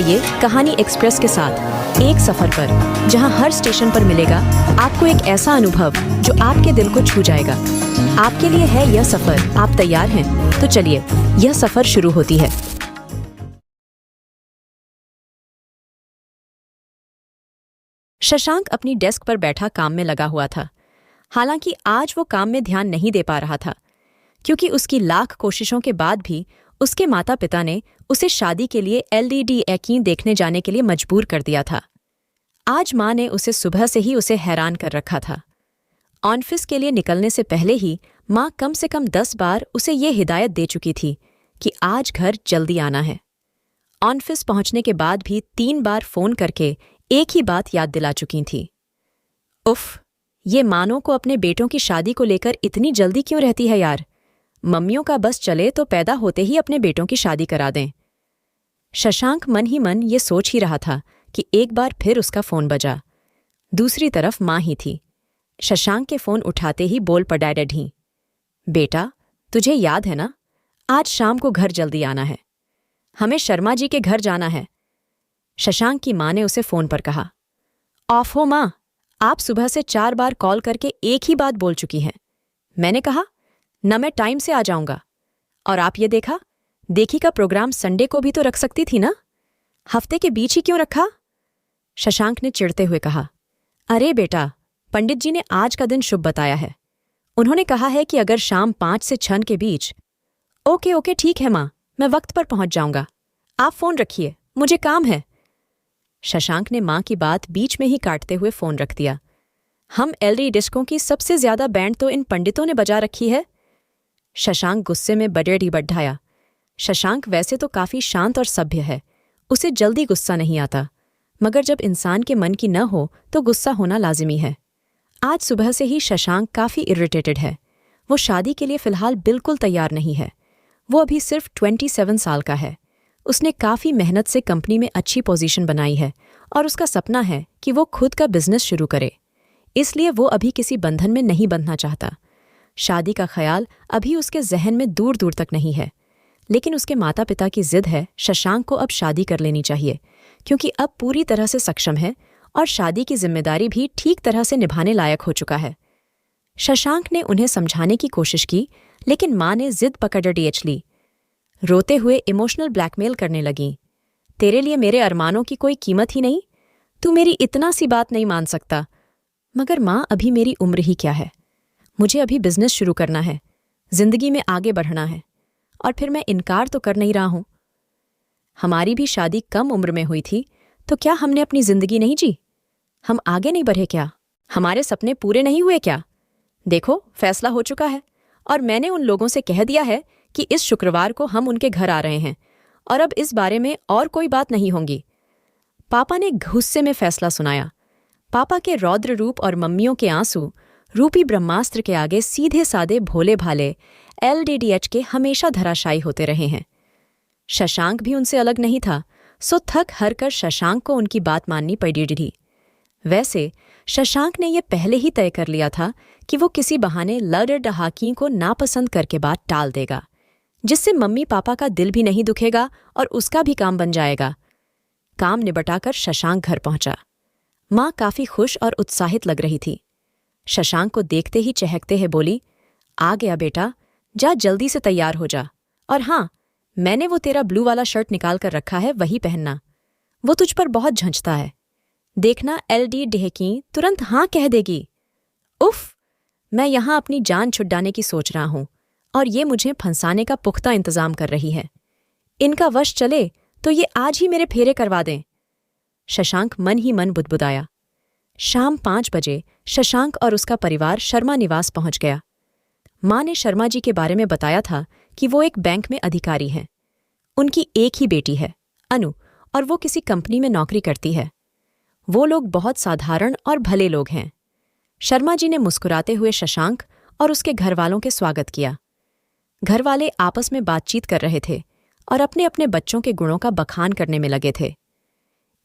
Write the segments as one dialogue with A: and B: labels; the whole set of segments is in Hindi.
A: आइए कहानी एक्सप्रेस के साथ एक सफर पर, जहां हर स्टेशन पर मिलेगा आपको एक ऐसा अनुभव जो आपके दिल को छू जाएगा। आपके लिए है यह सफर, आप तैयार हैं? तो चलिए, यह सफर शुरू होती है। शशांक अपनी डेस्क पर बैठा काम में लगा हुआ था। हालांकि आज वो काम में ध्यान नहीं दे पा रहा था, क्योंकि उसकी लाख कोशिशों के बाद भी उसके माता पिता ने उसे शादी के लिए एलईडी यकीन देखने जाने के लिए मजबूर कर दिया था। आज माँ ने उसे सुबह से ही उसे हैरान कर रखा था। ऑफिस के लिए निकलने से पहले ही माँ कम से कम 10 बार उसे ये हिदायत दे चुकी थी कि आज घर जल्दी आना है। ऑफिस पहुंचने के बाद भी 3 बार फोन करके एक ही बात याद दिला चुकी थी। उफ, ये मानो को अपने बेटों की शादी को लेकर इतनी जल्दी क्यों रहती है यार। मम्मियों का बस चले तो पैदा होते ही अपने बेटों की शादी करा दें। शशांक मन ही मन ये सोच ही रहा था कि एक बार फिर उसका फोन बजा। दूसरी तरफ माँ ही थी। शशांक के फोन उठाते ही बोल पड़ा डैडी, बेटा तुझे याद है ना, आज शाम को घर जल्दी आना है, हमें शर्मा जी के घर जाना है। शशांक की माँ ने उसे फोन पर कहा, ऑफ हो माँ, आप सुबह से 4 बार कॉल करके एक ही बात बोल चुकी हैं। मैंने कहा न मैं टाइम से आ जाऊंगा, और आप ये देखी का प्रोग्राम संडे को भी तो रख सकती थी ना, हफ्ते के बीच ही क्यों रखा? शशांक ने चिढ़ते हुए कहा, अरे बेटा, पंडित जी ने आज का दिन शुभ बताया है। उन्होंने कहा है कि अगर शाम 5 से 6 के बीच। ओके ठीक है माँ, मैं वक्त पर पहुंच जाऊंगा, आप फोन रखिए, मुझे काम है। शशांक ने माँ की बात बीच में ही काटते हुए फोन रख दिया। हम एलईडी डिस्कों की सबसे ज्यादा बैंड तो इन पंडितों ने बजा रखी है। शशांक गुस्से में बड़ेड़ी बढ़ाया। शशांक वैसे तो काफी शांत और सभ्य है, उसे जल्दी गुस्सा नहीं आता, मगर जब इंसान के मन की न हो तो गुस्सा होना लाजिमी है। आज सुबह से ही शशांक काफी इरिटेटेड है। वो शादी के लिए फिलहाल बिल्कुल तैयार नहीं है। वो अभी सिर्फ 27 साल का है। उसने काफी मेहनत से कंपनी में अच्छी पोजीशन बनाई है और उसका सपना है कि वो खुद का बिजनेस शुरू करे। इसलिए वो अभी किसी बंधन में नहीं बंधना चाहता। शादी का ख्याल अभी उसके जहन में दूर दूर तक नहीं है, लेकिन उसके माता पिता की जिद है शशांक को अब शादी कर लेनी चाहिए, क्योंकि अब पूरी तरह से सक्षम है और शादी की जिम्मेदारी भी ठीक तरह से निभाने लायक हो चुका है। शशांक ने उन्हें समझाने की कोशिश की, लेकिन माँ ने जिद पकड़ ली। रोते हुए इमोशनल ब्लैकमेल करने लगी, तेरे लिए मेरे अरमानों की कोई कीमत ही नहीं, तू मेरी इतना सी बात नहीं मान सकता। मगर माँ, अभी मेरी उम्र ही क्या है, मुझे अभी बिजनेस शुरू करना है, जिंदगी में आगे बढ़ना है, और फिर मैं इनकार तो कर नहीं रहा हूं। हमारी भी शादी कम उम्र में हुई थी, तो क्या हमने अपनी जिंदगी नहीं जी? हम आगे नहीं बढ़े क्या? हमारे सपने पूरे नहीं हुए क्या? देखो, फैसला हो चुका है और मैंने उन लोगों से कह दिया है कि इस शुक्रवार को हम उनके घर आ रहे हैं और अब इस बारे में और कोई बात नहीं होगी। पापा ने गुस्से में फैसला सुनाया। पापा के रौद्र रूप और मम्मियों के आंसू रूपी ब्रह्मास्त्र के आगे सीधे सादे भोले भाले एलडीडीएच के हमेशा धराशायी होते रहे हैं। शशांक भी उनसे अलग नहीं था, सो थक हर कर शशांक को उनकी बात माननी पड़ी थी। वैसे शशांक ने यह पहले ही तय कर लिया था कि वो किसी बहाने लड़ डहाकी को नापसंद करके बात टाल देगा, जिससे मम्मी पापा का दिल भी नहीं दुखेगा और उसका भी काम बन जाएगा। काम निबटाकर शशांक घर पहुंचा। माँ काफी खुश और उत्साहित लग रही थी। शशांक को देखते ही चहकते हैं बोली, आ गया बेटा, जा जल्दी से तैयार हो जा, और हाँ, मैंने वो तेरा ब्लू वाला शर्ट निकाल कर रखा है, वही पहनना, वो तुझ पर बहुत झंझता है। देखना एलडी ढेकी तुरंत हाँ कह देगी। उफ, मैं यहां अपनी जान छुड़ाने की सोच रहा हूं और ये मुझे फंसाने का पुख्ता इंतजाम कर रही है। इनका वश चले तो ये आज ही मेरे फेरे करवा दें। शशांक मन ही मन बुदबुदाया। शाम 5 बजे शशांक और उसका परिवार शर्मा निवास पहुंच गया। माँ ने शर्मा जी के बारे में बताया था कि वो एक बैंक में अधिकारी हैं। उनकी एक ही बेटी है, अनु, और वो किसी कंपनी में नौकरी करती है। वो लोग बहुत साधारण और भले लोग हैं। शर्मा जी ने मुस्कुराते हुए शशांक और उसके घरवालों के स्वागत किया। घरवाले आपस में बातचीत कर रहे थे और अपने अपने बच्चों के गुणों का बखान करने में लगे थे।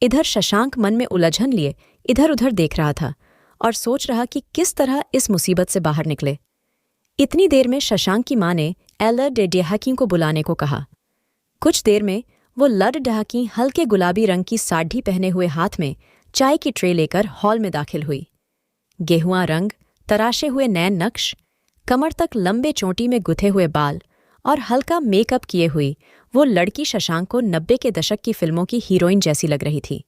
A: इधर शशांक मन में उलझन लिए इधर उधर देख रहा था और सोच रहा कि किस तरह इस मुसीबत से बाहर निकले। इतनी देर में शशांक की माँ ने एलर डेडेहाकी को बुलाने को कहा। कुछ देर में वो लड़ढाकी हल्के गुलाबी रंग की साड़ी पहने हुए हाथ में चाय की ट्रे लेकर हॉल में दाखिल हुई। गेहुआ रंग, तराशे हुए नैन नक्श, कमर तक लंबे चोटी में गुथे हुए बाल और हल्का मेकअप किए हुई वो लड़की शशांक को 90 के दशक की फिल्मों की हीरोइन जैसी लग रही थी।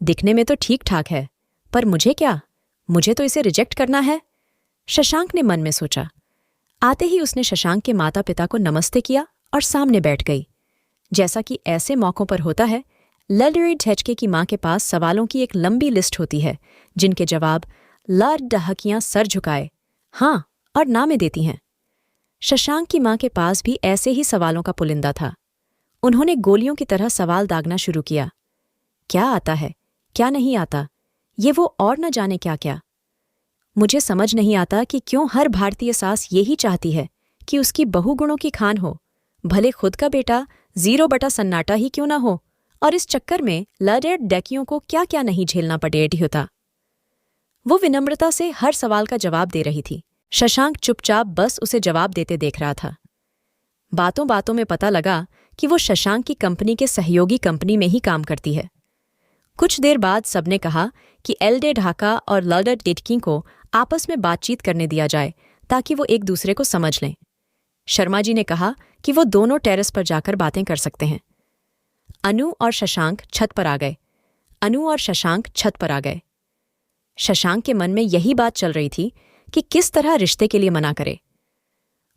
A: दिखने में तो ठीक ठाक है, पर मुझे क्या, मुझे तो इसे रिजेक्ट करना है, शशांक ने मन में सोचा। आते ही उसने शशांक के माता पिता को नमस्ते किया और सामने बैठ गई। जैसा कि ऐसे मौक़ों पर होता है, लड़री ढेचके की माँ के पास सवालों की एक लंबी लिस्ट होती है, जिनके जवाब लड़ढहकियां सर झुकाए हाँ और ना में देती हैं। शशांक की माँ के पास भी ऐसे ही सवालों का पुलिंदा था। उन्होंने गोलियों की तरह सवाल दागना शुरू किया। क्या आता है, क्या नहीं आता, ये वो और न जाने क्या क्या। मुझे समझ नहीं आता कि क्यों हर भारतीय सास यही चाहती है कि उसकी बहू गुणों की खान हो, भले खुद का बेटा 0 बटा सन्नाटा ही क्यों ना हो, और इस चक्कर में लड़ेड डैकियों को क्या क्या नहीं झेलना पड़ेट होता। वो विनम्रता से हर सवाल का जवाब दे रही थी। शशांक चुपचाप बस उसे जवाब देते देख रहा था। बातों बातों में पता लगा कि वो शशांक की कंपनी के सहयोगी कंपनी में ही काम करती है। कुछ देर बाद सबने कहा कि एलडे ढाका और लड़ड डिटकी को आपस में बातचीत करने दिया जाए ताकि वो एक दूसरे को समझ लें। शर्मा जी ने कहा कि वो दोनों टेरेस पर जाकर बातें कर सकते हैं। अनु और शशांक छत पर आ गए। शशांक के मन में यही बात चल रही थी कि किस तरह रिश्ते के लिए मना करे।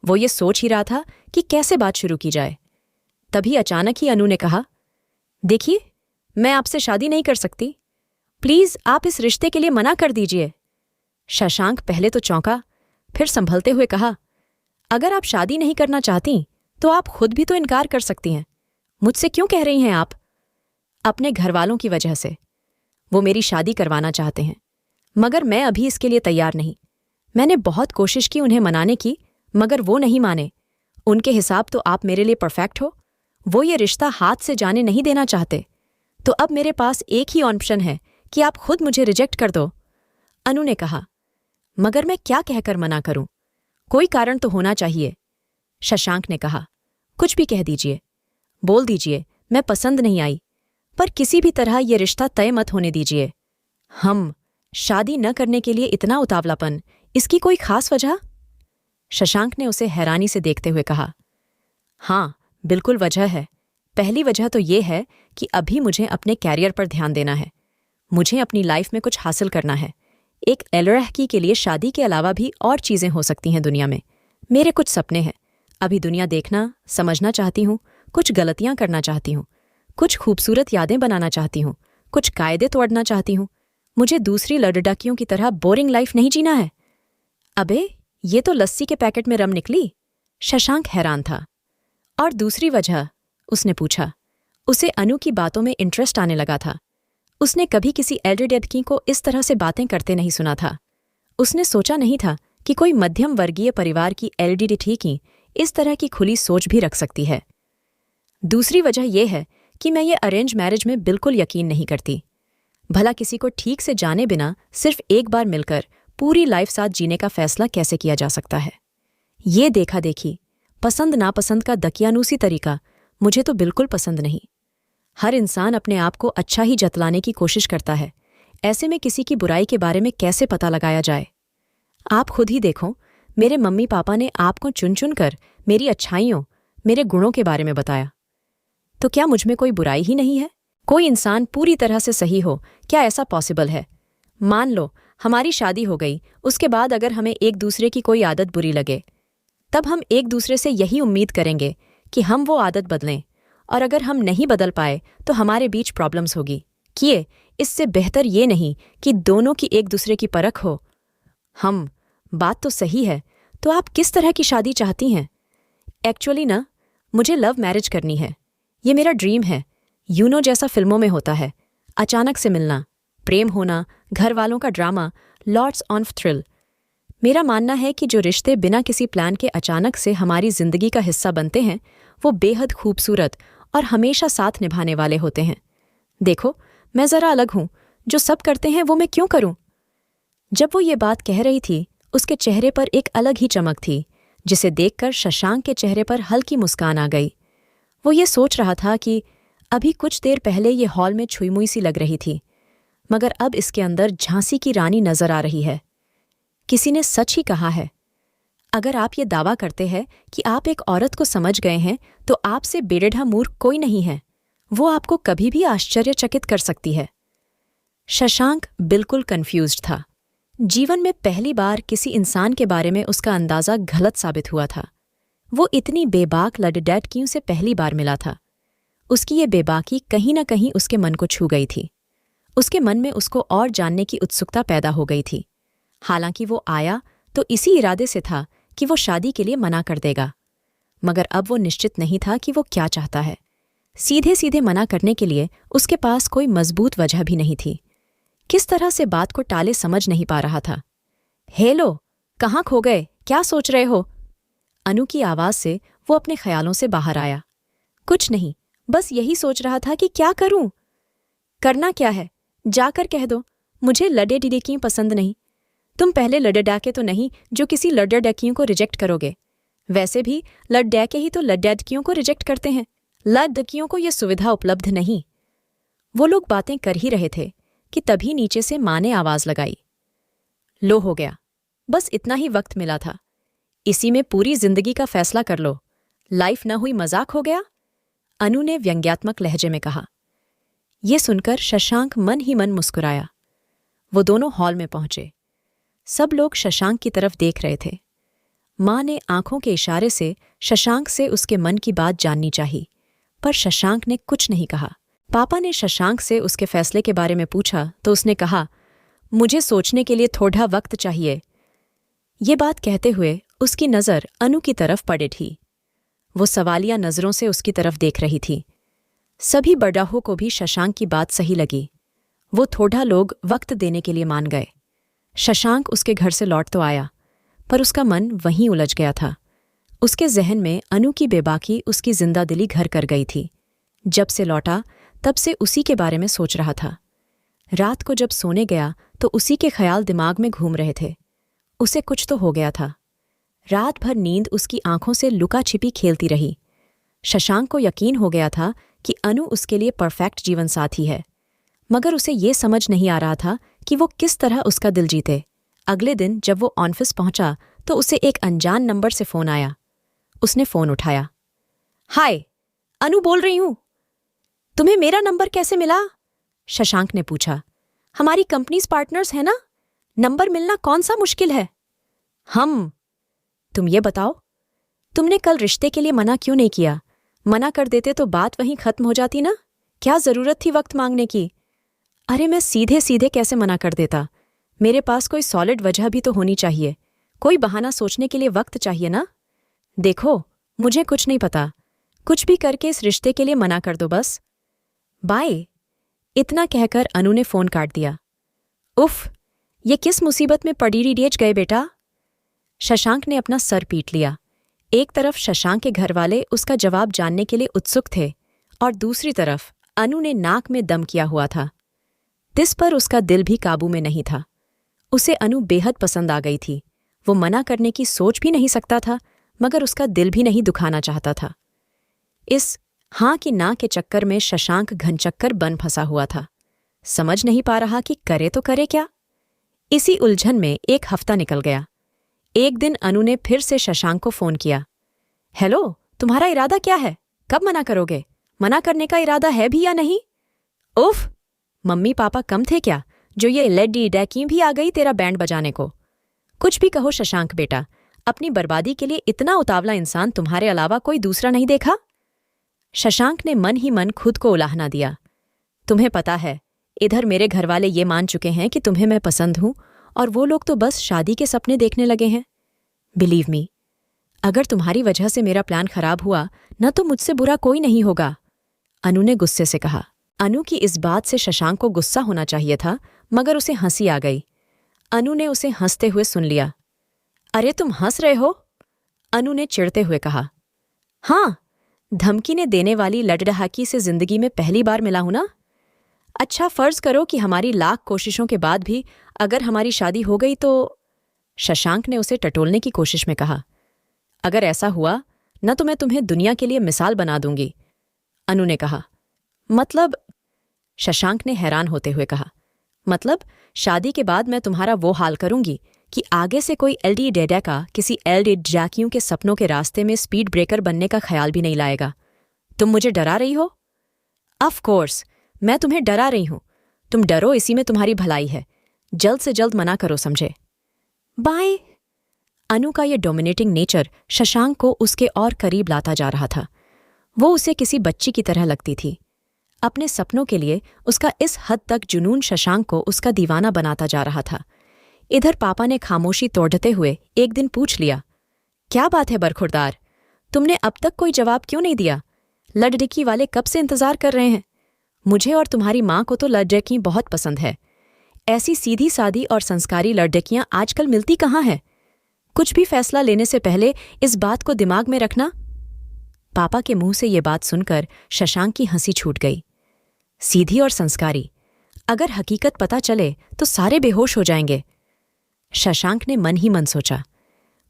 A: वो ये सोच ही रहा था कि कैसे बात शुरू की जाए। तभी अचानक ही अनु ने कहा, देखिए, मैं आपसे शादी नहीं कर सकती, प्लीज आप इस रिश्ते के लिए मना कर दीजिए। शशांक पहले तो चौंका, फिर संभलते हुए कहा, अगर आप शादी नहीं करना चाहती तो आप खुद भी तो इनकार कर सकती हैं। मुझसे क्यों कह रही हैं आप? अपने घरवालों की वजह से। वो मेरी शादी करवाना चाहते हैं, मगर मैं अभी इसके लिए तैयार नहीं। मैंने बहुत कोशिश की उन्हें मनाने की, मगर वो नहीं माने। उनके हिसाब तो आप मेरे लिए परफेक्ट हो। वो ये रिश्ता हाथ से जाने नहीं देना चाहते। तो अब मेरे पास एक ही ऑप्शन है कि आप खुद मुझे रिजेक्ट कर दो। अनु ने कहा, मगर मैं क्या कहकर मना करूं? कोई कारण तो होना चाहिए। शशांक ने कहा, कुछ भी कह दीजिए, बोल दीजिए मैं पसंद नहीं आई, पर किसी भी तरह ये रिश्ता तय मत होने दीजिए। हम शादी न करने के लिए इतना उतावलापन, इसकी कोई खास वजह? शशांक ने उसे हैरानी से देखते हुए कहा, हाँ बिल्कुल वजह है। पहली वजह तो ये है कि अभी मुझे अपने कैरियर पर ध्यान देना है। मुझे अपनी लाइफ में कुछ हासिल करना है। एक लड़की के लिए शादी के अलावा भी और चीज़ें हो सकती हैं दुनिया में। मेरे कुछ सपने हैं, अभी दुनिया देखना, समझना चाहती हूँ, कुछ गलतियाँ करना चाहती हूँ, कुछ खूबसूरत यादें बनाना चाहती हूँ, कुछ कायदे तोड़ना चाहती हूँ। मुझे दूसरी लड़डकियों की तरह बोरिंग लाइफ नहीं जीना है। अबे, ये तो लस्सी के पैकेट में रम निकली। शशांक हैरान था। और दूसरी वजह? उसने पूछा। उसे अनु की बातों में इंटरेस्ट आने लगा था। उसने कभी किसी एल्डरडेडकी को इस तरह से बातें करते नहीं सुना था। उसने सोचा नहीं था कि कोई मध्यम वर्गीय परिवार की एल्डरडेडकी इस तरह की खुली सोच भी रख सकती है। दूसरी वजह यह है कि मैं ये अरेंज मैरिज में बिल्कुल यकीन नहीं करती। भला किसी को ठीक से जाने बिना सिर्फ एक बार मिलकर पूरी लाइफ साथ जीने का फैसला कैसे किया जा सकता है? ये देखा देखी, पसंद नापसंद का दकियानूसी तरीका मुझे तो बिल्कुल पसंद नहीं। हर इंसान अपने आप को अच्छा ही जतलाने की कोशिश करता है। ऐसे में किसी की बुराई के बारे में कैसे पता लगाया जाए? आप खुद ही देखो, मेरे मम्मी पापा ने आपको चुन चुन कर मेरी अच्छाइयों, मेरे गुणों के बारे में बताया। तो क्या मुझमें कोई बुराई ही नहीं है? कोई इंसान पूरी तरह से सही हो, क्या ऐसा पॉसिबल है? मान लो हमारी शादी हो गई, उसके बाद अगर हमें एक दूसरे की कोई आदत बुरी लगे, तब हम एक दूसरे से यही उम्मीद करेंगे कि हम वो आदत बदलें, और अगर हम नहीं बदल पाए तो हमारे बीच प्रॉब्लम्स होगी। किए इससे बेहतर ये नहीं कि दोनों की एक दूसरे की परख हो। बात तो सही है, तो आप किस तरह की शादी चाहती हैं? एक्चुअली ना, मुझे लव मैरिज करनी है। ये मेरा ड्रीम है। यूनो जैसा फिल्मों में होता है, अचानक से मिलना, प्रेम होना, घर वालों का ड्रामा, लॉट्स ऑफ थ्रिल। मेरा मानना है कि जो रिश्ते बिना किसी प्लान के अचानक से हमारी जिंदगी का हिस्सा बनते हैं, वो बेहद खूबसूरत और हमेशा साथ निभाने वाले होते हैं। देखो, मैं ज़रा अलग हूँ, जो सब करते हैं वो मैं क्यों करूँ? जब वो ये बात कह रही थी, उसके चेहरे पर एक अलग ही चमक थी, जिसे देखकर शशांक के चेहरे पर हल्की मुस्कान आ गई। वो ये सोच रहा था कि अभी कुछ देर पहले ये हॉल में छुई-मुई सी लग रही थी, मगर अब इसके अंदर झांसी की रानी नजर आ रही है। किसी ने सच ही कहा है, अगर आप ये दावा करते हैं कि आप एक औरत को समझ गए हैं तो आपसे बेडेढ़ा मूर्ख कोई नहीं है। वो आपको कभी भी आश्चर्यचकित कर सकती है। शशांक बिल्कुल कंफ्यूज्ड था। जीवन में पहली बार किसी इंसान के बारे में उसका अंदाजा गलत साबित हुआ था। वो इतनी बेबाक लडडैटकियों से पहली बार मिला था। उसकी ये बेबाकी कहीं न कहीं उसके मन को छू गई थी। उसके मन में उसको और जानने की उत्सुकता पैदा हो गई थी। हालांकि वो आया तो इसी इरादे से था कि वो शादी के लिए मना कर देगा, मगर अब वो निश्चित नहीं था कि वो क्या चाहता है। सीधे सीधे मना करने के लिए उसके पास कोई मजबूत वजह भी नहीं थी। किस तरह से बात को टाले समझ नहीं पा रहा था। हेलो, कहाँ खो गए? क्या सोच रहे हो? अनु की आवाज से वो अपने ख्यालों से बाहर आया। कुछ नहीं, बस यही सोच रहा था कि क्या करूं। करना क्या है? जाकर कह दो, मुझे लड़े डिडेकियों पसंद नहीं। तुम पहले लड़डाके तो नहीं जो किसी लड़डैकियों को रिजेक्ट करोगे। वैसे भी लड़डैके ही तो लड़डैकियों को रिजेक्ट करते हैं। लड़डकियों को यह सुविधा उपलब्ध नहीं। वो लोग बातें कर ही रहे थे कि तभी नीचे से माँ ने आवाज लगाई। लो हो गया, बस इतना ही वक्त मिला था। इसी में पूरी जिंदगी का फैसला कर लो। लाइफ न हुई मजाक हो गया, अनु ने व्यंग्यात्मक लहजे में कहा। ये सुनकर शशांक मन ही मन मुस्कुराया। वो दोनों हॉल में पहुंचे। सब लोग शशांक की तरफ देख रहे थे। माँ ने आंखों के इशारे से शशांक से उसके मन की बात जाननी चाहिए, पर शशांक ने कुछ नहीं कहा। पापा ने शशांक से उसके फैसले के बारे में पूछा तो उसने कहा, मुझे सोचने के लिए थोड़ा वक्त चाहिए। ये बात कहते हुए उसकी नज़र अनु की तरफ पड़ी थी। वो सवालिया नज़रों से उसकी तरफ देख रही थी। सभी बड़ाहों को भी शशांक की बात सही लगी। वो थोड़ा लोग वक्त देने के लिए मान गए। शशांक उसके घर से लौट तो आया, पर उसका मन वहीं उलझ गया था। उसके जहन में अनु की बेबाकी उसकी जिंदादिली घर कर गई थी। जब से लौटा तब से उसी के बारे में सोच रहा था। रात को जब सोने गया तो उसी के ख्याल दिमाग में घूम रहे थे। उसे कुछ तो हो गया था। रात भर नींद उसकी आंखों से लुका छिपी खेलती रही। शशांक को यकीन हो गया था कि अनु उसके लिए परफेक्ट जीवन साथी है, मगर उसे ये समझ नहीं आ रहा था कि वो किस तरह उसका दिल जीते। अगले दिन जब वो ऑफिस पहुंचा तो उसे एक अनजान नंबर से फोन आया। उसने फोन उठाया। हाय, अनु बोल रही हूं। तुम्हें मेरा नंबर कैसे मिला? शशांक ने पूछा। हमारी कंपनीज पार्टनर्स है ना, नंबर मिलना कौन सा मुश्किल है। तुम ये बताओ, तुमने कल रिश्ते के लिए मना क्यों नहीं किया? मना कर देते तो बात वहीं खत्म हो जाती ना। क्या जरूरत थी वक्त मांगने की? अरे मैं सीधे सीधे कैसे मना कर देता? मेरे पास कोई सॉलिड वजह भी तो होनी चाहिए। कोई बहाना सोचने के लिए वक्त चाहिए ना। देखो, मुझे कुछ नहीं पता। कुछ भी करके इस रिश्ते के लिए मना कर दो बस। बाय। इतना कहकर अनु ने फोन काट दिया। उफ, ये किस मुसीबत में पड़ी डेच गए बेटा? शशांक ने अपना सर पीट लिया। एक तरफ शशांक के घरवाले उसका जवाब जानने के लिए उत्सुक थे और दूसरी तरफ अनु ने नाक में दम किया हुआ था। तिस पर उसका दिल भी काबू में नहीं था। उसे अनु बेहद पसंद आ गई थी। वो मना करने की सोच भी नहीं सकता था, मगर उसका दिल भी नहीं दुखाना चाहता था। इस हाँ कि ना के चक्कर में शशांक घनचक्कर बन फंसा हुआ था। समझ नहीं पा रहा कि करे तो करे क्या। इसी उलझन में एक हफ्ता निकल गया। एक दिन अनु ने फिर से शशांक को फोन किया। हेलो, तुम्हारा इरादा क्या है? कब मना करोगे? मना करने का इरादा है भी या नहीं? उफ, मम्मी पापा कम थे क्या जो ये लेडी डैकी भी आ गई तेरा बैंड बजाने को? कुछ भी कहो शशांक बेटा, अपनी बर्बादी के लिए इतना उतावला इंसान तुम्हारे अलावा कोई दूसरा नहीं देखा? शशांक ने मन ही मन खुद को उलाहना दिया। तुम्हें पता है, इधर मेरे घरवाले ये मान चुके हैं कि तुम्हें मैं पसंद हूं और वो लोग तो बस शादी के सपने देखने लगे हैं। बिलीव मी, अगर तुम्हारी वजह से मेरा प्लान खराब हुआ न तो मुझसे बुरा कोई नहीं होगा, अनु ने गुस्से से कहा। अनु की इस बात से शशांक को गुस्सा होना चाहिए था, मगर उसे हंसी आ गई। अनु ने उसे हंसते हुए सुन लिया। अरे तुम हंस रहे हो? अनु ने चिढ़ते हुए कहा। हाँ, धमकी ने देने वाली लड़डहाकी से जिंदगी में पहली बार मिला हूं ना। अच्छा, फर्ज करो कि हमारी लाख कोशिशों के बाद भी अगर हमारी शादी हो गई तो? शशांक ने उसे टटोलने की कोशिश में कहा। अगर ऐसा हुआ न तो मैं तुम्हें दुनिया के लिए मिसाल बना दूंगी। अनु ने कहा। मतलब? शशांक ने हैरान होते हुए कहा। मतलब शादी के बाद मैं तुम्हारा वो हाल करूंगी कि आगे से कोई एलडी डेडा का किसी एलडी जैकियों के सपनों के रास्ते में स्पीड ब्रेकर बनने का ख्याल भी नहीं लाएगा। तुम मुझे डरा रही हो? ऑफ कोर्स, मैं तुम्हें डरा रही हूं। तुम डरो, इसी में तुम्हारी भलाई है। जल्द से जल्द मना करो, समझे? बाय। अनु का ये डोमिनेटिंग नेचर शशांक को उसके और करीब लाता जा रहा था। वो उसे किसी बच्ची की तरह लगती थी। अपने सपनों के लिए उसका इस हद तक जुनून शशांक को उसका दीवाना बनाता जा रहा था। इधर पापा ने खामोशी तोड़ते हुए एक दिन पूछ लिया, क्या बात है बरखुरदार, तुमने अब तक कोई जवाब क्यों नहीं दिया? लड़डिक्की वाले कब से इंतजार कर रहे हैं? मुझे और तुम्हारी माँ को तो लड़डिक्की बहुत पसंद है। ऐसी सीधी सादी और संस्कारी लड़डिक्कियां आजकल मिलती कहाँ है? कुछ भी फैसला लेने से पहले इस बात को दिमाग में रखना। पापा के मुंह से ये बात सुनकर शशांक की हंसी छूट गई। सीधी और संस्कारी, अगर हकीकत पता चले तो सारे बेहोश हो जाएंगे। शशांक ने मन ही मन सोचा।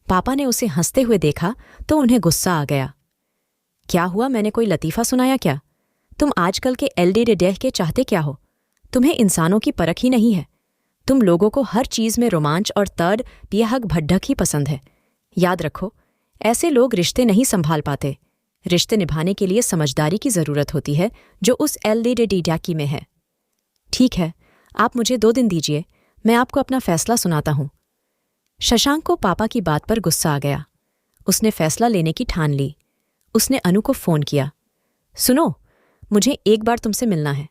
A: पापा ने उसे हंसते हुए देखा तो उन्हें गुस्सा आ गया। क्या हुआ, मैंने कोई लतीफ़ा सुनाया क्या? तुम आजकल के एलडी के चाहते क्या हो? तुम्हें इंसानों की परख ही नहीं है। तुम लोगों को हर चीज़ में रोमांच और तर्द पियहक भड्ढक ही पसंद है। याद रखो, ऐसे लोग रिश्ते नहीं संभाल पाते। रिश्ते निभाने के लिए समझदारी की ज़रूरत होती है, जो उस एलडी में है। ठीक है, आप मुझे 2 दिन दीजिए, मैं आपको अपना फैसला सुनाता हूं। शशांक को पापा की बात पर गुस्सा आ गया। उसने फैसला लेने की ठान ली। उसने अनु को फ़ोन किया। सुनो, मुझे एक बार तुमसे मिलना है।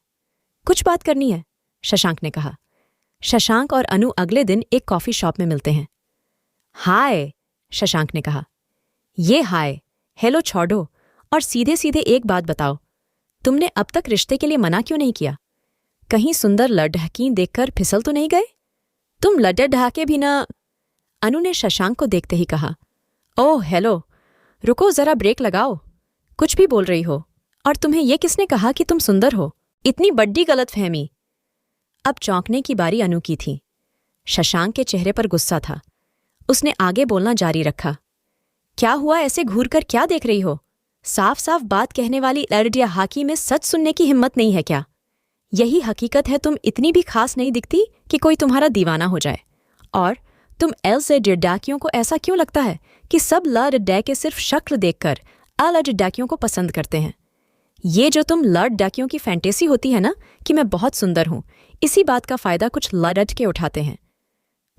A: कुछ बात करनी है, शशांक ने कहा। शशांक और अनु अगले दिन एक कॉफ़ी शॉप में मिलते हैं। हाय, शशांक ने कहा। ये हाय हेलो छोड़ो और सीधे सीधे एक बात बताओ, तुमने अब तक रिश्ते के लिए मना क्यों नहीं किया? कहीं सुंदर लड़ढकीन देखकर फिसल तो नहीं गए? तुम लड्डे ढहाके भी न। अनु ने शशांक को देखते ही कहा। ओह हेलो, रुको जरा, ब्रेक लगाओ। कुछ भी बोल रही हो, और तुम्हें यह किसने कहा कि तुम सुंदर हो? इतनी बड्डी गलतफहमी। अब चौंकने की बारी अनु की थी। शशांक के चेहरे पर गुस्सा था। उसने आगे बोलना जारी रखा। क्या हुआ, ऐसे घूर कर क्या देख रही हो? साफ साफ बात कहने वाली लड़डिया हाकी में सच सुनने की हिम्मत नहीं है क्या? यही हकीकत है, तुम इतनी भी खास नहीं दिखती कि कोई तुम्हारा दीवाना हो जाए। और तुम एल से डिड्डाकियों को ऐसा क्यों लगता है कि सब लड़डै के सिर्फ शक्ल देखकर अलडिड्डाकियों को पसंद करते हैं? ये जो तुम लड़डाकियों की फैंटेसी होती है ना कि मैं बहुत सुंदर हूं, इसी बात का फायदा कुछ लड़ड के उठाते हैं।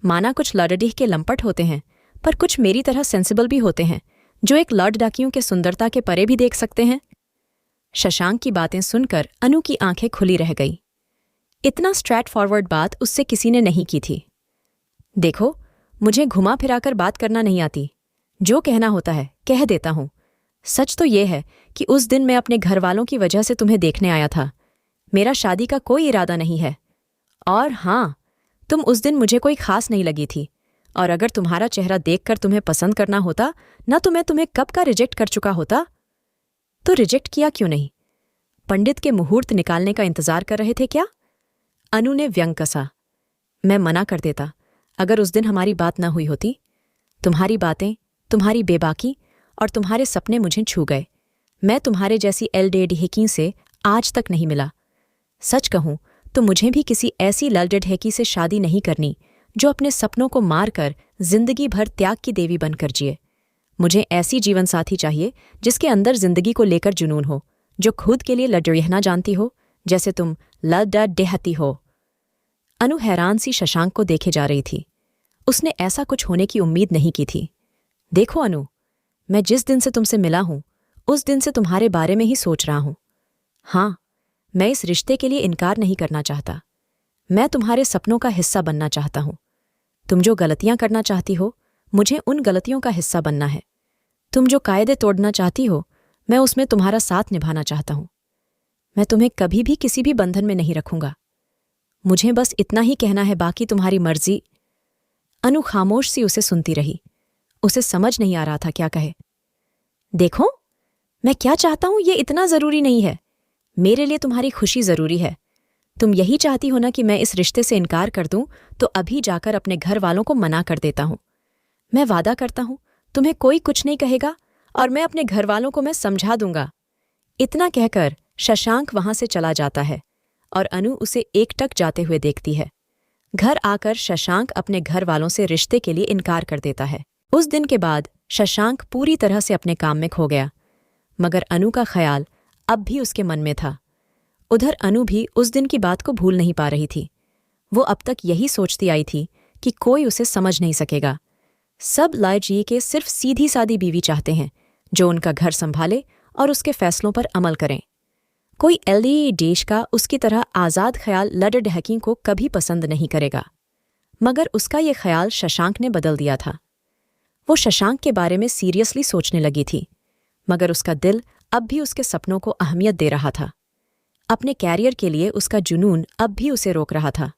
A: माना कुछ लड़डीह के लंपट होते हैं, पर कुछ मेरी तरह सेंसिबल भी होते हैं, जो एक लड़डाकियों के सुंदरता के परे भी देख सकते हैं। शशांक की बातें सुनकर अनु की आंखें खुली रह गई। इतना स्ट्रेट फॉरवर्ड बात उससे किसी ने नहीं की थी। देखो, मुझे घुमा फिराकर बात करना नहीं आती। जो कहना होता है कह देता हूं। सच तो ये है कि उस दिन मैं अपने घर वालों की वजह से तुम्हें देखने आया था। मेरा शादी का कोई इरादा नहीं है। और हाँ, तुम उस दिन मुझे कोई खास नहीं लगी थी, और अगर तुम्हारा चेहरा देखकर तुम्हें पसंद करना होता ना, तो मैं तुम्हें कब का रिजेक्ट कर चुका होता। तो रिजेक्ट किया क्यों नहीं? पंडित के मुहूर्त निकालने का इंतजार कर रहे थे क्या? अनु ने व्यंग कसा। मैं मना कर देता अगर उस दिन हमारी बात ना हुई होती। तुम्हारी बातें, तुम्हारी बेबाकी और तुम्हारे सपने मुझे छू गए। मैं तुम्हारे जैसी एलडेढेकी से आज तक नहीं मिला। सच कहूं तो मुझे भी किसी ऐसी ललडेढेकी से शादी नहीं करनी जो अपने सपनों को मारकर जिंदगी भर त्याग की देवी बनकर जिए। मुझे ऐसी जीवन साथी चाहिए जिसके अंदर जिंदगी को लेकर जुनून हो, जो खुद के लिए लड़ रहना जानती हो, जैसे तुम लड़डेहती हो। अनु हैरान सी शशांक को देखे जा रही थी। उसने ऐसा कुछ होने की उम्मीद नहीं की थी। देखो अनु, मैं जिस दिन से तुमसे मिला हूं, उस दिन से तुम्हारे बारे में ही सोच रहा हूं। हाँ, मैं इस रिश्ते के लिए इनकार नहीं करना चाहता। मैं तुम्हारे सपनों का हिस्सा बनना चाहता हूं। तुम जो गलतियां करना चाहती हो, मुझे उन गलतियों का हिस्सा बनना है। तुम जो कायदे तोड़ना चाहती हो, मैं उसमें तुम्हारा साथ निभाना चाहता हूं। मैं तुम्हें कभी भी किसी भी बंधन में नहीं रखूंगा। मुझे बस इतना ही कहना है, बाकी तुम्हारी मर्जी। अनु खामोश सी उसे सुनती रही। उसे समझ नहीं आ रहा था क्या कहे। देखो, मैं क्या चाहता हूं ये इतना जरूरी नहीं है। मेरे लिए तुम्हारी खुशी जरूरी है। तुम यही चाहती हो ना कि मैं इस रिश्ते से इनकार कर दूं, तो अभी जाकर अपने घर वालों को मना कर देता हूं। मैं वादा करता हूं तुम्हें कोई कुछ नहीं कहेगा, और मैं अपने घर वालों को मैं समझा दूंगा। इतना कहकर शशांक वहां से चला जाता है और अनु उसे एकटक जाते हुए देखती है। घर आकर शशांक अपने घर वालों से रिश्ते के लिए इनकार कर देता है। उस दिन के बाद शशांक पूरी तरह से अपने काम में खो गया, मगर अनु का ख्याल अब भी उसके मन में था। उधर अनु भी उस दिन की बात को भूल नहीं पा रही थी। वो अब तक यही सोचती आई थी कि कोई उसे समझ नहीं सकेगा। सब लाइजी के सिर्फ सीधी सादी बीवी चाहते हैं जो उनका घर संभाले और उसके फैसलों पर अमल करें। कोई एलडी देश का उसकी तरह आज़ाद ख्याल लडडहकी को कभी पसंद नहीं करेगा। मगर उसका ये ख्याल शशांक ने बदल दिया था। वो शशांक के बारे में सीरियसली सोचने लगी थी, मगर उसका दिल अब भी उसके सपनों को अहमियत दे रहा था। अपने कैरियर के लिए उसका जुनून अब भी उसे रोक रहा था,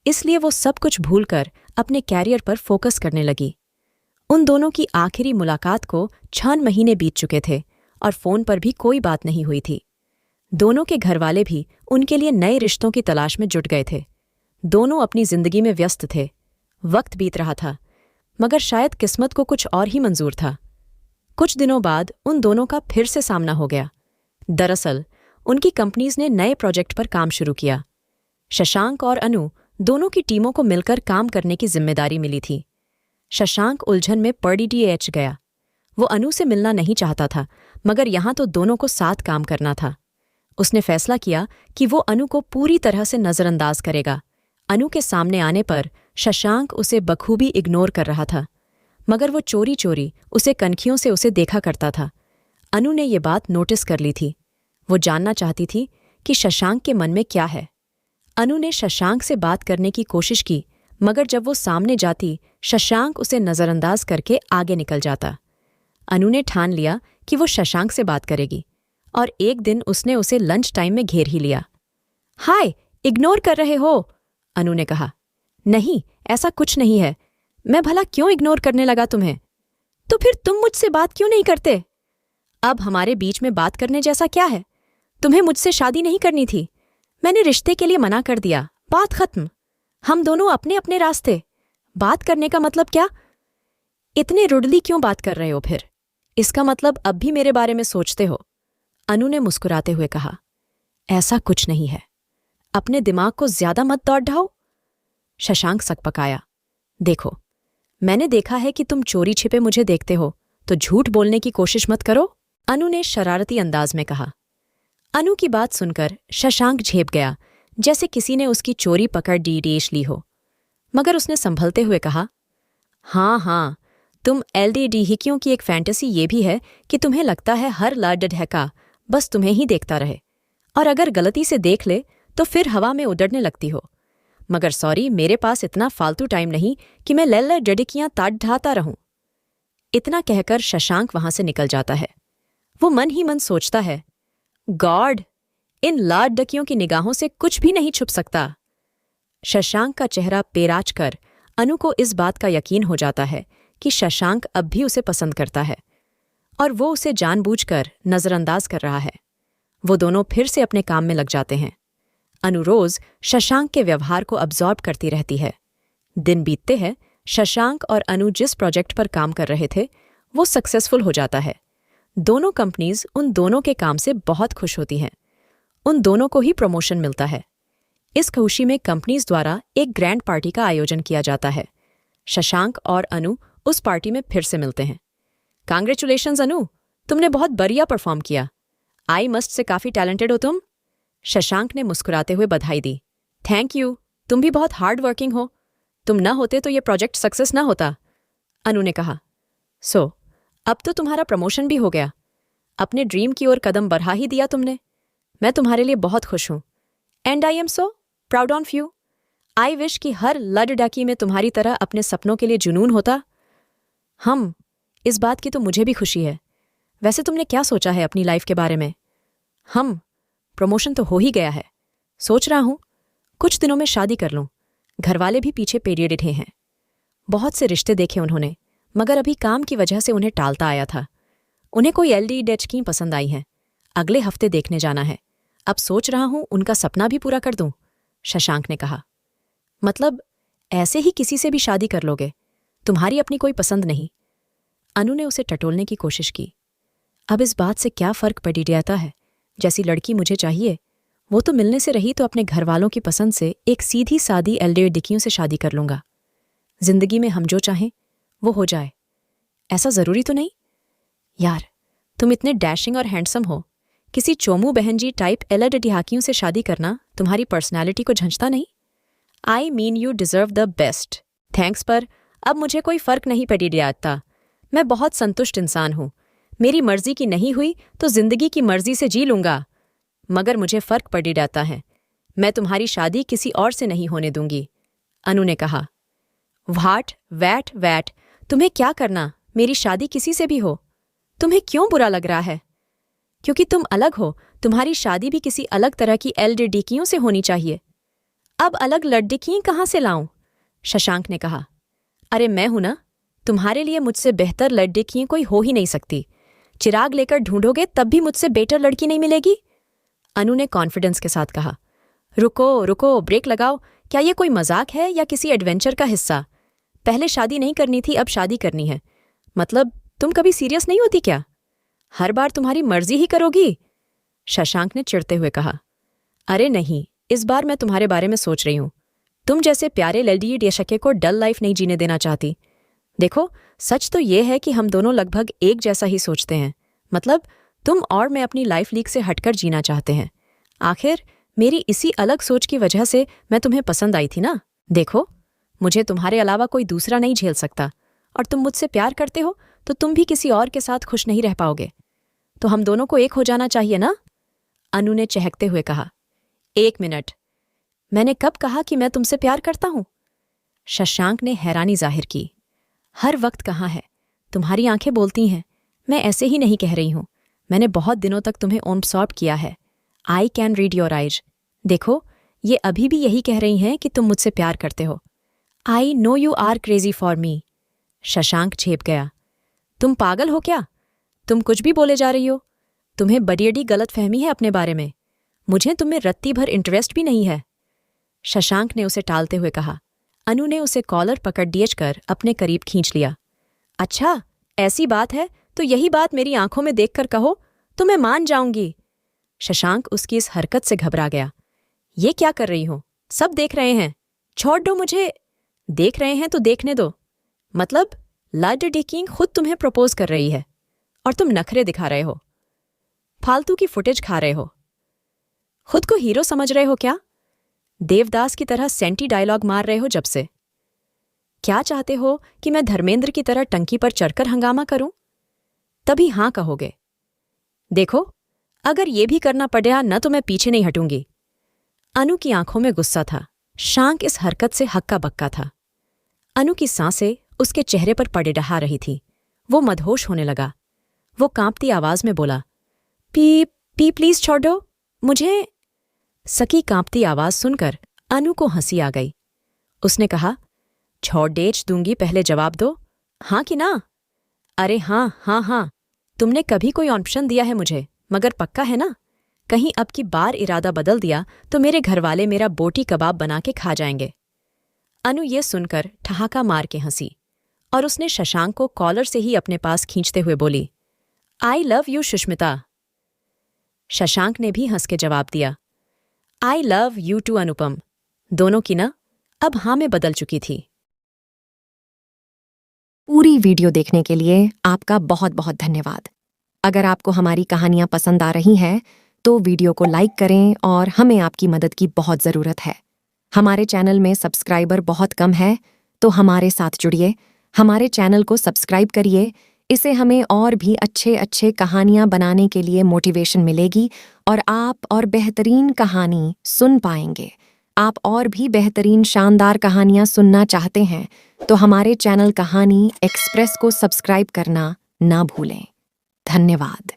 A: इसलिए वो सब कुछ भूलकर अपने कैरियर पर फोकस करने लगी। उन दोनों की आखिरी मुलाकात को 6 महीने बीत चुके थे और फोन पर भी कोई बात नहीं हुई थी। दोनों के घरवाले भी उनके लिए नए रिश्तों की तलाश में जुट गए थे। दोनों अपनी जिंदगी में व्यस्त थे। वक्त बीत रहा था, मगर शायद किस्मत को कुछ और ही मंजूर था। कुछ दिनों बाद उन दोनों का फिर से सामना हो गया। दरअसल उनकी कंपनीज ने नए प्रोजेक्ट पर काम शुरू किया। शशांक और अनु दोनों की टीमों को मिलकर काम करने की जिम्मेदारी मिली थी। शशांक उलझन में पड़ीडीएच गया। वो अनु से मिलना नहीं चाहता था, मगर यहाँ तो दोनों को साथ काम करना था। उसने फैसला किया कि वो अनु को पूरी तरह से नज़रअंदाज करेगा। अनु के सामने आने पर शशांक उसे बखूबी इग्नोर कर रहा था, मगर वो चोरी चोरी उसे कनखियों से उसे देखा करता था। अनु ने ये बात नोटिस कर ली थी। वो जानना चाहती थी कि शशांक के मन में क्या है। अनु ने शशांक से बात करने की कोशिश की, मगर जब वो सामने जाती शशांक उसे नज़रअंदाज करके आगे निकल जाता। अनु ने ठान लिया कि वो शशांक से बात करेगी, और एक दिन उसने उसे लंच टाइम में घेर ही लिया। हाय, इग्नोर कर रहे हो? अनु ने कहा। नहीं, ऐसा कुछ नहीं है। मैं भला क्यों इग्नोर करने लगा तुम्हें? तो फिर तुम मुझसे बात क्यों नहीं करते? अब हमारे बीच में बात करने जैसा क्या है? तुम्हें मुझसे शादी नहीं करनी थी। मैंने रिश्ते के लिए मना कर दिया, बात खत्म। हम दोनों अपने अपने रास्ते। बात करने का मतलब क्या? इतने रुडली क्यों बात कर रहे हो फिर? इसका मतलब अब भी मेरे बारे में सोचते हो? अनु ने मुस्कुराते हुए कहा। ऐसा कुछ नहीं है। अपने दिमाग को ज्यादा मत दौड़ ढाओ। शशांक सकपकाया। देखो, मैंने देखा है कि तुम चोरी छिपे मुझे देखते हो, तो झूठ बोलने की कोशिश मत करो, अनु ने शरारती अंदाज में कहा। अनु की बात सुनकर शशांक झेप गया, जैसे किसी ने उसकी चोरी पकड़ डीडेश ली हो। मगर उसने संभलते हुए कहा, हाँ, तुम एलडीडीहिकियों की एक फैंटेसी ये भी है कि तुम्हें लगता है हर लडडहका बस तुम्हें ही देखता रहे, और अगर गलती से देख ले तो फिर हवा में उड़ने लगती हो। मगर सॉरी, मेरे पास इतना फालतू टाइम नहीं कि मैं लल्ला डडिकियां ताट ढाता रहूं। इतना कहकर शशांक वहां से निकल जाता है। वो मन ही मन सोचता है, गॉड, इन लाड डकियों की निगाहों से कुछ भी नहीं छुप सकता। शशांक का चेहरा पेराच कर अनु को इस बात का यकीन हो जाता है कि शशांक अब भी उसे पसंद करता है, और वो उसे जानबूझकर नज़रअंदाज कर रहा है। वो दोनों फिर से अपने काम में लग जाते हैं। अनु रोज शशांक के व्यवहार को अब्जॉर्ब करती रहती है। दिन बीतते हैं, शशांक और अनु जिस प्रोजेक्ट पर काम कर रहे थे वो सक्सेसफुल हो जाता है। दोनों कंपनीज उन दोनों के काम से बहुत खुश होती हैं। उन दोनों को ही प्रमोशन मिलता है। इस खुशी में कंपनीज द्वारा एक ग्रैंड पार्टी का आयोजन किया जाता है। शशांक और अनु उस पार्टी में फिर से मिलते हैं। कांग्रेचुलेशंस अनु, तुमने बहुत बढ़िया परफॉर्म किया। आई मस्ट से काफी टैलेंटेड हो तुम। शशांक ने मुस्कुराते हुए बधाई दी। थैंक यू, तुम भी बहुत हार्ड वर्किंग हो। तुम न होते तो ये प्रोजेक्ट सक्सेस न होता, अनु ने कहा। सो अब तो तुम्हारा प्रमोशन भी हो गया। अपने ड्रीम की ओर कदम बढ़ा ही दिया तुमने। मैं तुम्हारे लिए बहुत खुश हूं, and I am so proud of you. I wish कि हर लडडाकी में तुम्हारी तरह अपने सपनों के लिए जुनून होता। इस बात की तो मुझे भी खुशी है। वैसे तुमने क्या सोचा है अपनी लाइफ के बारे में? प्रमोशन तो हो ही गया है। सोच रहा हूं कुछ दिनों में शादी कर लूं। घरवाले भी पीछे पेरियड हैं। बहुत से रिश्ते देखे उन्होंने, मगर अभी काम की वजह से उन्हें टालता आया था। उन्हें कोई एलडी पसंद आई है। अगले हफ्ते देखने जाना है। अब सोच रहा हूं उनका सपना भी पूरा कर दूं, शशांक ने कहा। मतलब ऐसे ही किसी से भी शादी कर लोगे? तुम्हारी अपनी कोई पसंद नहीं? अनु ने उसे टटोलने की कोशिश की। अब इस बात से क्या फर्क पड़ जाता है जैसी लड़की मुझे चाहिए वो तो मिलने से रही तो अपने घर वालों की पसंद से एक सीधी सादी एल्डर डिकियों से शादी कर लूंगा। जिंदगी में हम जो चाहें वो हो जाए, ऐसा जरूरी तो नहीं। यार, तुम इतने डैशिंग और हैंडसम हो, किसी चोमू बहन जी टाइप एल्डर डिहाकियों से शादी करना तुम्हारी पर्सनैलिटी को झंझता नहीं? I mean you deserve the best. Thanks, पर अब मुझे कोई फर्क नहीं पड़ी जाता। मैं बहुत संतुष्ट इंसान हूं। मेरी मर्जी की नहीं हुई तो जिंदगी की मर्जी से जी लूंगा, मगर मुझे फर्क पड़ी जाता है। मैं तुम्हारी शादी किसी और से नहीं होने दूंगी, अनु ने कहा। व्हाट वैट वैट, तुम्हें क्या करना, मेरी शादी किसी से भी हो। तुम्हें क्यों बुरा लग रहा है? क्योंकि तुम अलग हो, तुम्हारी शादी भी किसी अलग तरह की एल्डरडिकियों से होनी चाहिए। अब अलग लड़डिकियां कहाँ से लाऊं? शशांक ने कहा। अरे मैं हूं ना, तुम्हारे लिए मुझसे बेहतर लड़डिकियां कोई हो ही नहीं सकती। चिराग लेकर ढूंढोगे तब भी मुझसे बेटर लड़की नहीं मिलेगी, अनु ने कॉन्फिडेंस के साथ कहा। रुको रुको, ब्रेक लगाओ। क्या ये कोई मजाक है या किसी एडवेंचर का हिस्सा? पहले शादी नहीं करनी थी, अब शादी करनी है। मतलब तुम कभी सीरियस नहीं होती क्या? हर बार तुम्हारी मर्जी ही करोगी, शशांक ने चिढ़ते हुए कहा। अरे नहीं, इस बार मैं तुम्हारे बारे में सोच रही हूं। तुम जैसे प्यारे लल्डी डेशके को डल लाइफ नहीं जीने देना चाहती। देखो, सच तो ये है कि हम दोनों लगभग एक जैसा ही सोचते हैं। मतलब तुम और मैं अपनी लाइफ लीग से हटकर जीना चाहते हैं। आखिर मेरी इसी अलग सोच की वजह से मैं तुम्हें पसंद आई थी ना। देखो, मुझे तुम्हारे अलावा कोई दूसरा नहीं झेल सकता, और तुम मुझसे प्यार करते हो तो तुम भी किसी और के साथ खुश नहीं रह पाओगे। तो हम दोनों को एक हो जाना चाहिए ना, अनु ने चहकते हुए कहा। 1 मिनट, मैंने कब कहा कि मैं तुमसे प्यार करता हूं? शशांक ने हैरानी जाहिर की। हर वक्त कहाँ है, तुम्हारी आंखें बोलती हैं। मैं ऐसे ही नहीं कह रही हूं, मैंने बहुत दिनों तक तुम्हें ऑब्जर्व किया है। I can read your eyes. देखो, ये अभी भी यही कह रही हैं कि तुम मुझसे प्यार करते हो। I know you are crazy for me. Shashank झेप गया। तुम पागल हो क्या? तुम कुछ भी बोले जा रही हो। तुम्हें बड़ी गलत फहमी है अपने बारे में। मुझे तुम में रत्ती भर इंटरेस्ट भी नहीं है, शशांक ने उसे टालते हुए कहा। अनु ने उसे कॉलर पकड़ कर अपने करीब खींच लिया। अच्छा, ऐसी बात है तो यही बात मेरी आंखों में देखकर कहो तो मैं मान जाऊंगी। शशांक उसकी इस हरकत से घबरा गया। ये क्या कर रही हो? सब देख रहे हैं, छोड़ दो मुझे। देख रहे हैं तो देखने दो। मतलब लड़डिकिंग खुद तुम्हें प्रपोज कर रही है और तुम नखरे दिखा रहे हो, फालतू की फुटेज खा रहे हो। खुद को हीरो समझ रहे हो क्या? देवदास की तरह सेंटी डायलॉग मार रहे हो जब से। क्या चाहते हो कि मैं धर्मेंद्र की तरह टंकी पर चढ़कर हंगामा करूं? तभी हां कहोगे। देखो, अगर ये भी करना पड़ा न तो मैं पीछे नहीं हटूंगी। अनु की आंखों में गुस्सा था। शांक इस हरकत से हक्का बक्का था। अनु की सांसें उसके चेहरे पर पड़े रहा रही थी। वो मदहोश होने लगा। वो कांपती आवाज में बोला, पी पी प्लीज छोड़ दो मुझे। सकी कांपती आवाज सुनकर अनु को हंसी आ गई। उसने कहा, छोड़ डेच दूंगी, पहले जवाब दो, हाँ कि ना? अरे हाँ हाँ हाँ, तुमने कभी कोई ऑप्शन दिया है मुझे, मगर पक्का है ना? कहीं अब की बार इरादा बदल दिया तो मेरे घरवाले मेरा बोटी कबाब बना के खा जाएंगे। अनु ये सुनकर ठहाका मार के हंसी और उसने शशांक को कॉलर से ही अपने पास खींचते हुए बोली, I love you Sushmita. Shashank ने भी हंस के जवाब दिया, आई लव यू टू अनुपम। दोनों की ना अब हाँ में बदल चुकी थी।
B: पूरी वीडियो देखने के लिए आपका बहुत बहुत धन्यवाद। अगर आपको हमारी कहानियां पसंद आ रही हैं तो वीडियो को लाइक करें और हमें आपकी मदद की बहुत ज़रूरत है। हमारे चैनल में सब्सक्राइबर बहुत कम है, तो हमारे साथ जुड़िए, हमारे चैनल को सब्सक्राइब करिए। इससे हमें और भी अच्छे अच्छे कहानियां बनाने के लिए मोटिवेशन मिलेगी और आप और बेहतरीन कहानी सुन पाएंगे। आप और भी बेहतरीन शानदार कहानियां सुनना चाहते हैं तो हमारे चैनल कहानी एक्सप्रेस को सब्सक्राइब करना ना भूलें। धन्यवाद।